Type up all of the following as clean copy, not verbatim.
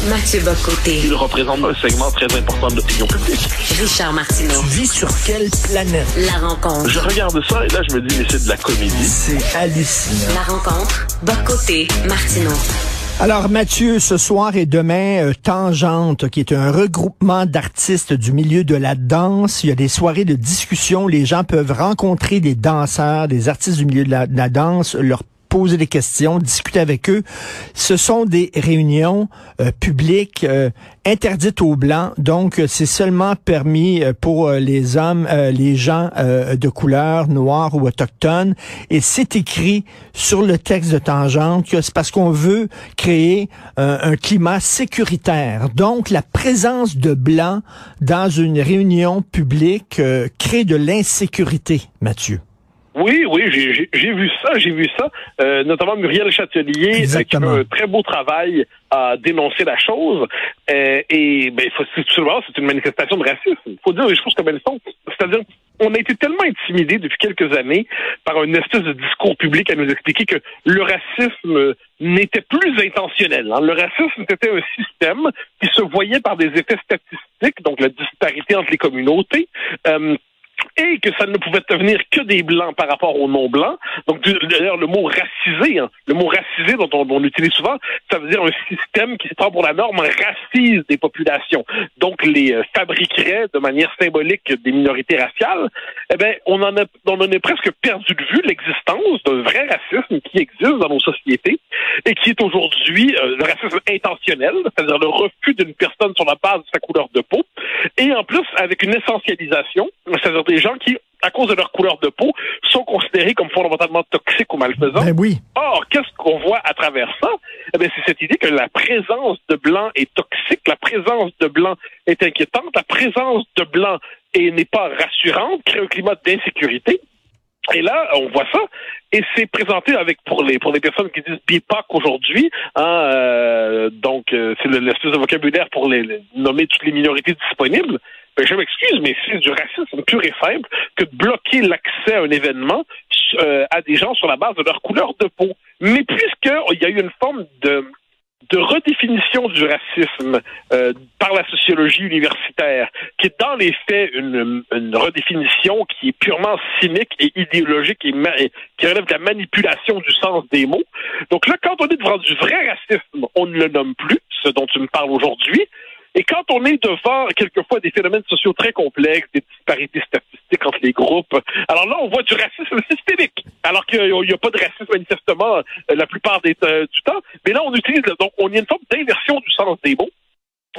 Mathieu Bock-Côté. Il représente un segment très important de l'opinion publique. Richard Martineau. Tu vis sur quelle planète? La rencontre. Je regarde ça et là, je me dis, mais c'est de la comédie. C'est hallucinant. La rencontre. Bock-Côté, Martineau. Alors Mathieu, ce soir et demain, Tangente, qui est un regroupement d'artistes du milieu de la danse. Il y a des soirées de discussion. Les gens peuvent rencontrer des danseurs, des artistes du milieu de la danse, leur poser des questions, discuter avec eux. Ce sont des réunions publiques interdites aux Blancs, donc c'est seulement permis pour les hommes, les gens de couleur, noirs ou autochtones. Et c'est écrit sur le texte de Tangente que c'est parce qu'on veut créer un climat sécuritaire. Donc la présence de Blancs dans une réunion publique crée de l'insécurité, Mathieu. Oui, j'ai vu ça, notamment Muriel Châtelier, qui fait un très beau travail à dénoncer la chose, et c'est une manifestation de racisme. Il faut dire les choses comme elles sont. C'est-à-dire, on a été tellement intimidés depuis quelques années par une espèce de discours public à nous expliquer que le racisme n'était plus intentionnel. Le racisme, c'était un système qui se voyait par des effets statistiques, donc la disparité entre les communautés, et que ça ne pouvait devenir que des blancs par rapport aux non-blancs. Donc, d'ailleurs, le mot racisé, le mot racisé dont on utilise souvent, ça veut dire un système qui se prend pour la norme, racise des populations. Donc, les fabriquerait de manière symbolique des minorités raciales. Eh bien, on en a presque perdu de vue l'existence d'un vrai racisme qui existe dans nos sociétés et qui est aujourd'hui le racisme intentionnel, c'est-à-dire le refus d'une personne sur la base de sa couleur de peau, et en plus avec une essentialisation, c'est-à-dire des gens qui, à cause de leur couleur de peau, sont considérés comme fondamentalement toxiques ou malfaisants. Ben oui. Or, qu'est-ce qu'on voit à travers ça? Eh bien, c'est cette idée que la présence de blancs est toxique, la présence de blancs est inquiétante, la présence de blancs n'est pas rassurante, crée un climat d'insécurité. Et là, on voit ça, et c'est présenté avec pour les personnes qui disent BIPOC aujourd'hui, donc c'est l'espèce de vocabulaire pour les nommer toutes les minorités disponibles. Ben, je m'excuse, mais c'est du racisme pur et simple que de bloquer l'accès à un événement à des gens sur la base de leur couleur de peau. Mais puisqu'il y a eu une forme de redéfinition du racisme par la sociologie universitaire, qui est dans les faits une redéfinition qui est purement cynique et idéologique et qui relève de la manipulation du sens des mots. Donc là, quand on est devant du vrai racisme, on ne le nomme plus, ce dont tu me parles aujourd'hui. Et quand on est devant, quelquefois, des phénomènes sociaux très complexes, des disparités statistiques entre les groupes, alors là, on voit du racisme systémique, alors qu'il n'y a pas de racisme, manifestement, la plupart du temps. Mais là, on utilise, donc, on y a une forme d'inversion du sens des mots.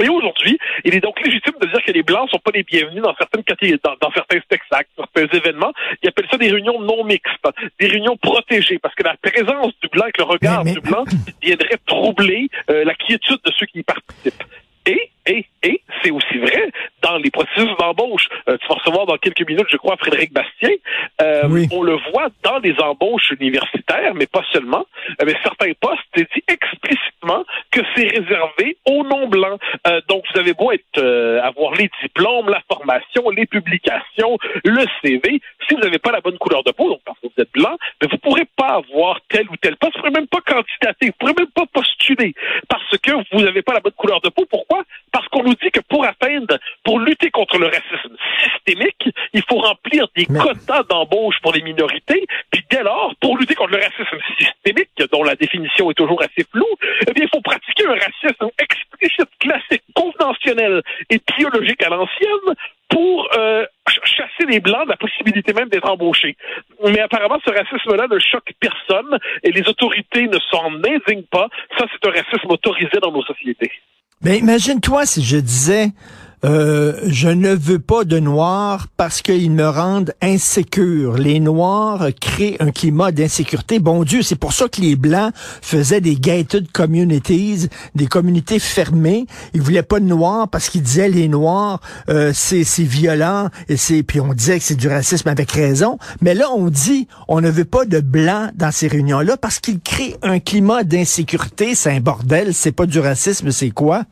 Et aujourd'hui, il est donc légitime de dire que les Blancs sont pas les bienvenus dans certaines catégories, dans certains spectacles, certains événements. Ils appellent ça des réunions non mixtes, des réunions protégées, parce que la présence du Blanc avec le regard du Blanc viendrait troubler la quiétude de ceux qui y participent. Et c'est aussi vrai dans les processus d'embauche. Tu vas recevoir dans quelques minutes, je crois, Frédéric Bastien. Oui. On le voit dans les embauches universitaires, mais pas seulement. Mais certains postes, c'est dit explicitement que c'est réservé aux non-blancs. Donc, vous avez beau avoir les diplômes, la formation, les publications, le CV. Si vous n'avez pas la bonne couleur de peau, donc parce que vous êtes blanc, mais vous ne pourrez pas avoir tel ou tel poste. Vous ne pourrez même pas candidater. Vous ne pourrez même pas postuler parce que vous n'avez pas la bonne couleur de peau. Pourquoi? Parce qu'on nous dit que pour lutter contre le racisme systémique, il faut remplir des quotas d'embauche pour les minorités, puis dès lors, pour lutter contre le racisme systémique, dont la définition est toujours assez floue, eh bien, il faut pratiquer un racisme explicite, classique, conventionnel et biologique à l'ancienne pour chasser les Blancs de la possibilité même d'être embauchés. Mais apparemment, ce racisme-là ne choque personne et les autorités ne s'en indignent pas. Ça, c'est un racisme autorisé dans nos sociétés. Ben, imagine-toi si je disais, je ne veux pas de Noirs parce qu'ils me rendent insécure. Les Noirs créent un climat d'insécurité. Bon Dieu, c'est pour ça que les Blancs faisaient des gated communities, des communautés fermées. Ils voulaient pas de Noirs parce qu'ils disaient les Noirs, c'est violent, et puis on disait que c'est du racisme avec raison. Mais là, on dit, on ne veut pas de Blancs dans ces réunions-là parce qu'ils créent un climat d'insécurité. C'est un bordel, c'est pas du racisme, c'est quoi?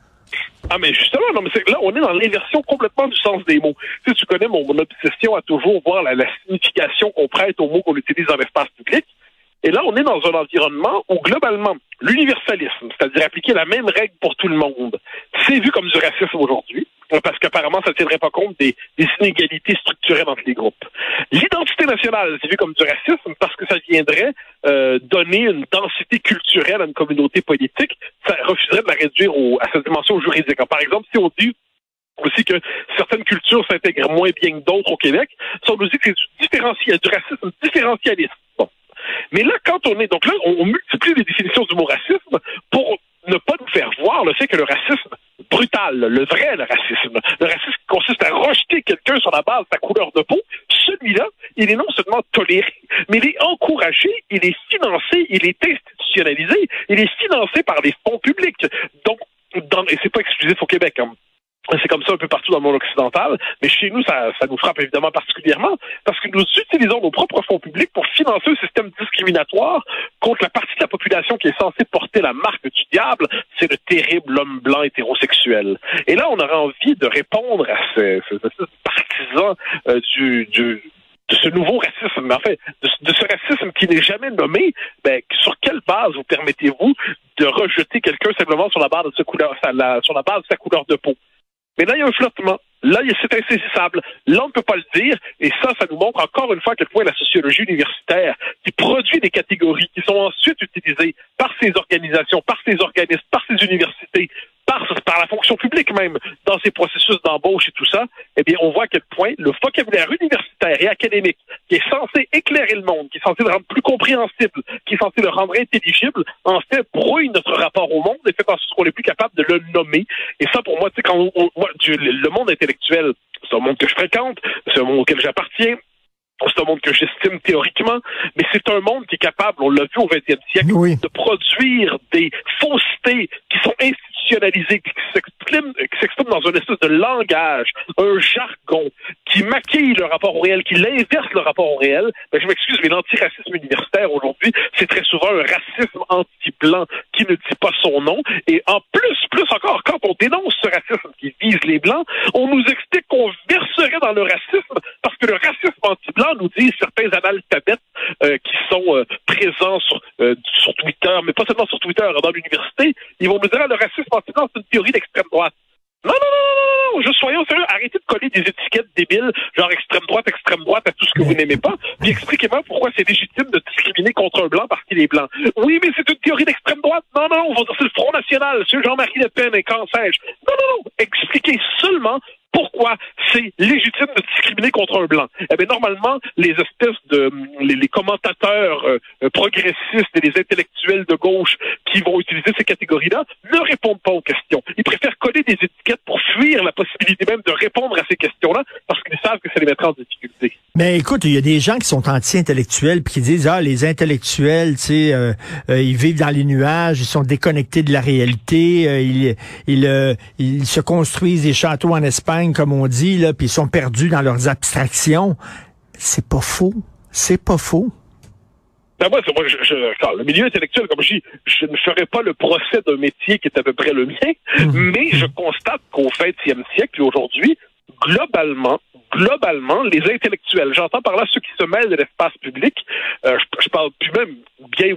Ah, mais justement, non, mais là, on est dans l'inversion complètement du sens des mots. Tu connais mon obsession à toujours voir la signification qu'on prête aux mots qu'on utilise dans l'espace public. Et là, on est dans un environnement où, globalement, l'universalisme, c'est-à-dire appliquer la même règle pour tout le monde, c'est vu comme du racisme aujourd'hui, parce qu'apparemment, ça ne tiendrait pas compte des inégalités structurelles entre les groupes. L'identité nationale, c'est vu comme du racisme parce que ça viendrait donner une densité culturelle à une communauté politique. Ça refuserait de la réduire à cette dimension juridique. Par exemple, si on dit aussi que certaines cultures s'intègrent moins bien que d'autres au Québec, ça on nous dit que c'est du racisme différentialiste. Bon. Mais là, quand on est... Donc là, on multiplie les définitions du mot racisme pour ne pas nous faire voir le fait que le racisme brutal, le racisme qui consiste à rejeter quelqu'un sur la base de sa couleur de peau, celui-là, il est non seulement toléré, mais il est encouragé, il est financé, il est institutionnalisé, il est financé par les fonds publics. Donc, et c'est pas exclusif au Québec, hein. C'est comme ça un peu partout dans le monde occidental, mais chez nous, ça nous frappe évidemment particulièrement parce que nous utilisons nos propres fonds publics pour financer un système discriminatoire contre la partie de la population qui est censée porter la marque du diable, c'est le terrible homme blanc hétérosexuel. Et là, on aurait envie de répondre à ces partisans de ce nouveau racisme, mais en fait, de ce racisme qui n'est jamais nommé, sur quelle base vous permettez-vous de rejeter quelqu'un simplement sur la base de sa couleur de peau? Mais là, il y a un flottement. Là, c'est insaisissable. Là, on ne peut pas le dire. Et ça nous montre encore une fois à quel point la sociologie universitaire, qui produit des catégories qui sont ensuite utilisées par ces organisations, par ces organismes, par ces universités, par la fonction publique même, dans ces processus d'embauche et tout ça, eh bien, on voit à quel point le vocabulaire universitaire et académique, qui est censé éclairer le monde, qui est censé le rendre plus compréhensible, qui est censé le rendre intelligible, en fait, brouille notre rapport au monde et fait en sorte qu'on n'est plus capable de le nommer. Et ça, pour moi, tu sais, le monde intellectuel, c'est un monde que je fréquente, c'est un monde auquel j'appartiens, c'est un monde que j'estime théoriquement, mais c'est un monde qui est capable, on l'a vu au 20e siècle, oui, de produire des faussetés qui sont institutionnalisées, qui s'expriment dans une espèce de langage, un jargon, qui maquille le rapport au réel, qui l'inverse le rapport au réel. Je m'excuse, mais l'antiracisme universitaire aujourd'hui, c'est très souvent un racisme anti-blanc qui ne dit pas son nom. Et en plus encore, quand on dénonce ce racisme qui vise les Blancs, on nous explique qu'on verserait dans le racisme parce que le racisme anti-blanc, nous disent certains analphabètes qui sont présents sur Twitter, mais pas seulement sur Twitter, dans l'université, ils vont nous dire le racisme anti-blanc, c'est une théorie d'extrême droite. Non, juste soyons sérieux, arrêtez de coller des étiquettes débiles, genre extrême droite à tout ce que vous n'aimez pas, puis expliquez-moi pourquoi c'est légitime de discriminer contre un blanc parce qu'il est blanc. Oui, mais c'est une théorie d'extrême droite. Non, on va dire c'est le Front National, c'est Jean-Marie Le Pen et qu'en sais-je. Non, expliquez seulement pourquoi c'est légitime de discriminer contre un blanc. Eh bien, normalement, les espèces de les commentateurs progressistes et les intellectuels de gauche qui vont utiliser ces catégories-là ne répondent pas aux questions. Ils préfèrent coller des étiquettes pour fuir la possibilité même de répondre à ces questions-là parce qu'ils savent que ça les mettra en difficulté. Mais écoute, il y a des gens qui sont anti-intellectuels puis qui disent les intellectuels, tu sais, ils vivent dans les nuages, ils sont déconnectés de la réalité, ils se construisent des châteaux en Espagne comme on dit là, puis ils sont perdus dans leurs abstractions. C'est pas faux. Le milieu intellectuel, comme je dis, je ne ferai pas le procès d'un métier qui est à peu près le mien, mais je constate qu'au 20e siècle, aujourd'hui, globalement, les intellectuels, j'entends par là ceux qui se mêlent de l'espace public, je parle plus même bien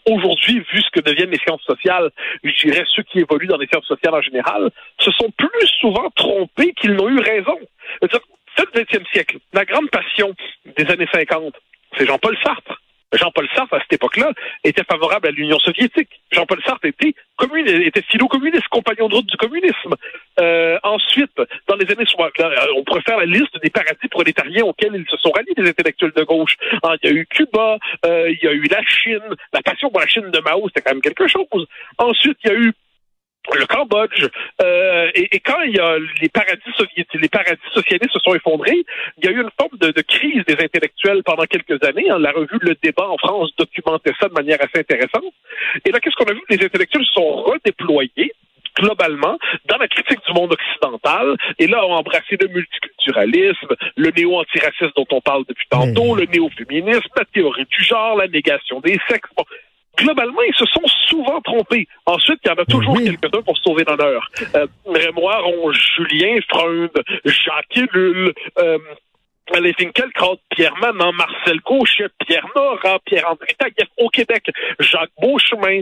aujourd'hui, vu ce que deviennent les sciences sociales, je dirais ceux qui évoluent dans les sciences sociales en général, se sont plus souvent trompés qu'ils n'ont eu raison. C'est le 20e siècle. La grande passion des années 50, c'est Jean-Paul Sartre. Jean-Paul Sartre, à cette époque-là, était favorable à l'Union soviétique. Jean-Paul Sartre était philo-communiste, compagnon de route du communisme. Ensuite, dans les années 60, on pourrait faire la liste des paradis prolétariens auxquels ils se sont ralliés, des intellectuels de gauche. Il y a eu Cuba, il y a eu la Chine. La passion pour la Chine de Mao, c'était quand même quelque chose. Ensuite, il y a eu le Cambodge, et quand il y a les paradis socialistes se sont effondrés, il y a eu une forme de crise des intellectuels pendant quelques années. La revue Le Débat en France documentait ça de manière assez intéressante. Et là, qu'est-ce qu'on a vu? Les intellectuels se sont redéployés globalement dans la critique du monde occidental, et là, on a embrassé le multiculturalisme, le néo-antiracisme dont on parle depuis tantôt, le néo-féminisme, la théorie du genre, la négation des sexes. Bon. Globalement, ils se sont souvent trompés. Ensuite, il y en a toujours quelques-uns pour se sauver l'honneur. Rémoire, Julien, Freund, Jacques Ellul, Alain Finkiel, Claude Pierreman, Marcel Cauchet, Pierre Nora, Pierre-André Taguieff, au Québec, Jacques Beauchemin,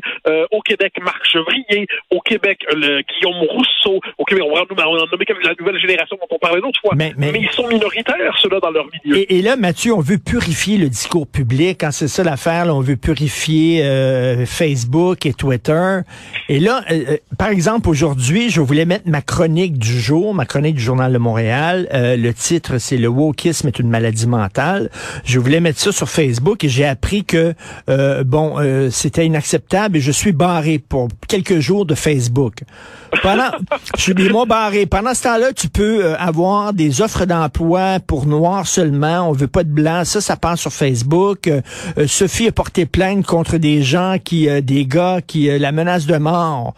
au Québec, Marc Chevrier, au Québec, Guillaume Rousseau, au Québec, on va en nommer comme la nouvelle génération dont on parlait l'autre fois. Mais ils sont minoritaires, ceux-là, dans leur milieu. Et là, Mathieu, on veut purifier le discours public. Quand c'est ça l'affaire, là, on veut purifier Facebook et Twitter. Et là, par exemple, aujourd'hui, je voulais mettre ma chronique du jour, ma chronique du Journal de Montréal. Le titre, c'est le wokisme est une maladie mentale. Je voulais mettre ça sur Facebook et j'ai appris que c'était inacceptable et je suis barré pour quelques jours de Facebook. Je suis des mois barré. Pendant ce temps-là, tu peux avoir des offres d'emploi pour noirs seulement. On veut pas de blanc. Ça passe sur Facebook. Sophie a porté plainte contre des gens des gars qui la menace de mort.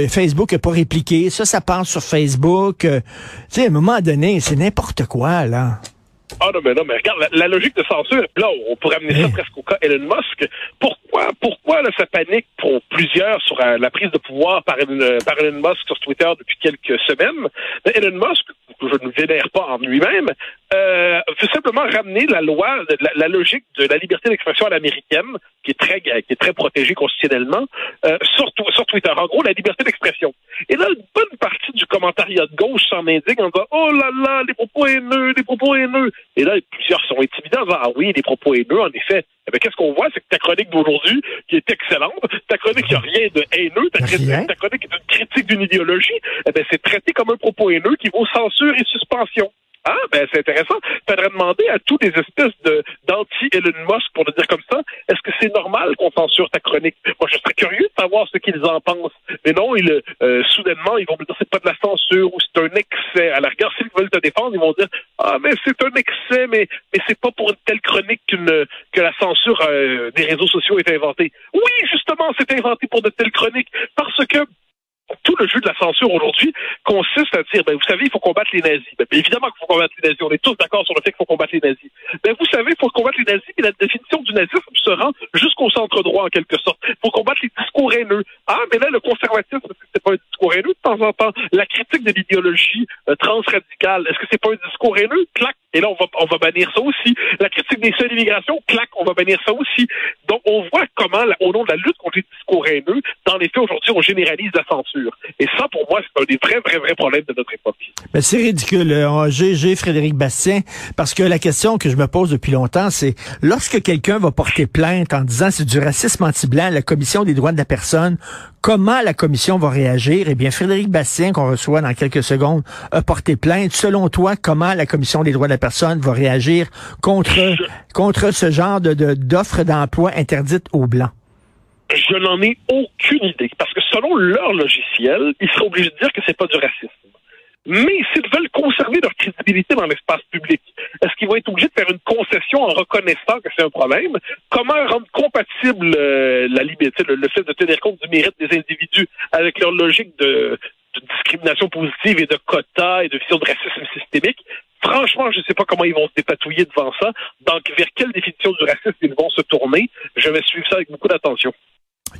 Facebook n'a pas répliqué. Ça passe sur Facebook. Tu sais, à un moment donné, c'est n'importe quoi, là. Ah non, mais regarde, la logique de censure, là, on pourrait amener ça presque au cas Elon Musk. Pourquoi là, ça panique pour plusieurs sur la prise de pouvoir par Elon Musk sur Twitter depuis quelques semaines? Mais Elon Musk, que je ne vénère pas en lui-même, veut simplement ramener la loi, la logique de la liberté d'expression à l'américaine, qui est très protégée constitutionnellement, sur Twitter. En gros, la liberté d'expression. Et là, une bonne partie du commentariat de gauche s'en indigne en disant « Oh là là, les propos haineux, les propos haineux ». Et là, plusieurs sont intimidés en disant « Ah oui, les propos haineux, en effet ». Eh bien, qu'est-ce qu'on voit? C'est que ta chronique d'aujourd'hui, qui est excellente, ta chronique, il n'y a rien de haineux, ta chronique est une critique d'une idéologie, eh bien, c'est traité comme un propos haineux qui vaut censure et suspension. Ah, ben, c'est intéressant. Faudrait demander à tous les espèces d'anti-Elon Musk, pour le dire comme ça, est-ce que c'est normal qu'on censure ta chronique? Moi, je serais curieux de savoir ce qu'ils en pensent. Mais non, soudainement, ils vont me dire c'est pas de la censure ou c'est un excès. À la rigueur, s'ils veulent te défendre, ils vont dire ah, mais c'est un excès, mais c'est pas pour une telle chronique que la censure des réseaux sociaux est inventée. Oui, justement, c'est inventé pour de telles chroniques parce que tout le jeu de la censure aujourd'hui consiste à dire, vous savez, il faut combattre les nazis. Évidemment qu'il faut combattre les nazis. On est tous d'accord sur le fait qu'il faut combattre les nazis. Vous savez, il faut combattre les nazis, et la définition du nazisme se rend jusqu'au centre droit, en quelque sorte. Il faut combattre les discours haineux. Ah, mais là, le conservatisme, est-ce que c'est pas un discours haineux de temps en temps? La critique de l'idéologie transradicale, est-ce que c'est pas un discours haineux? Clac! Et là, on va bannir ça aussi. La critique des seuils d'immigration, clac, on va bannir ça aussi. Donc, on voit comment, au nom de la lutte contre les discours haineux, dans les faits, aujourd'hui, on généralise la censure. Et ça, pour moi, c'est un des vrais problèmes de notre époque. Ben, c'est ridicule. J'ai Frédéric Bastien, parce que la question que je me pose depuis longtemps, c'est lorsque quelqu'un va porter plainte en disant c'est du racisme anti-blanc, la Commission des droits de la personne, comment la Commission va réagir? Eh bien, Frédéric Bastien, qu'on reçoit dans quelques secondes, a porté plainte. Selon toi, comment la Commission des droits de la personne va réagir contre ce genre d'offres d'emploi interdites aux Blancs? Je n'en ai aucune idée, parce que selon leur logiciel, ils seraient obligés de dire que c'est pas du racisme. Mais s'ils veulent conserver leur crédibilité dans l'espace public, est-ce qu'ils vont être obligés de faire une concession en reconnaissant que c'est un problème? Comment rendre compatible la liberté, le fait de tenir compte du mérite des individus avec leur logique de discrimination positive et de quotas et de vision de racisme systémique? Franchement, je ne sais pas comment ils vont se dépatouiller devant ça. Donc, vers quelle définition du racisme ils vont se tourner? Je vais suivre ça avec beaucoup d'attention.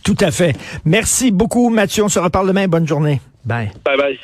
Tout à fait. Merci beaucoup, Mathieu. On se reparle demain. Bonne journée. Bye. Bye bye.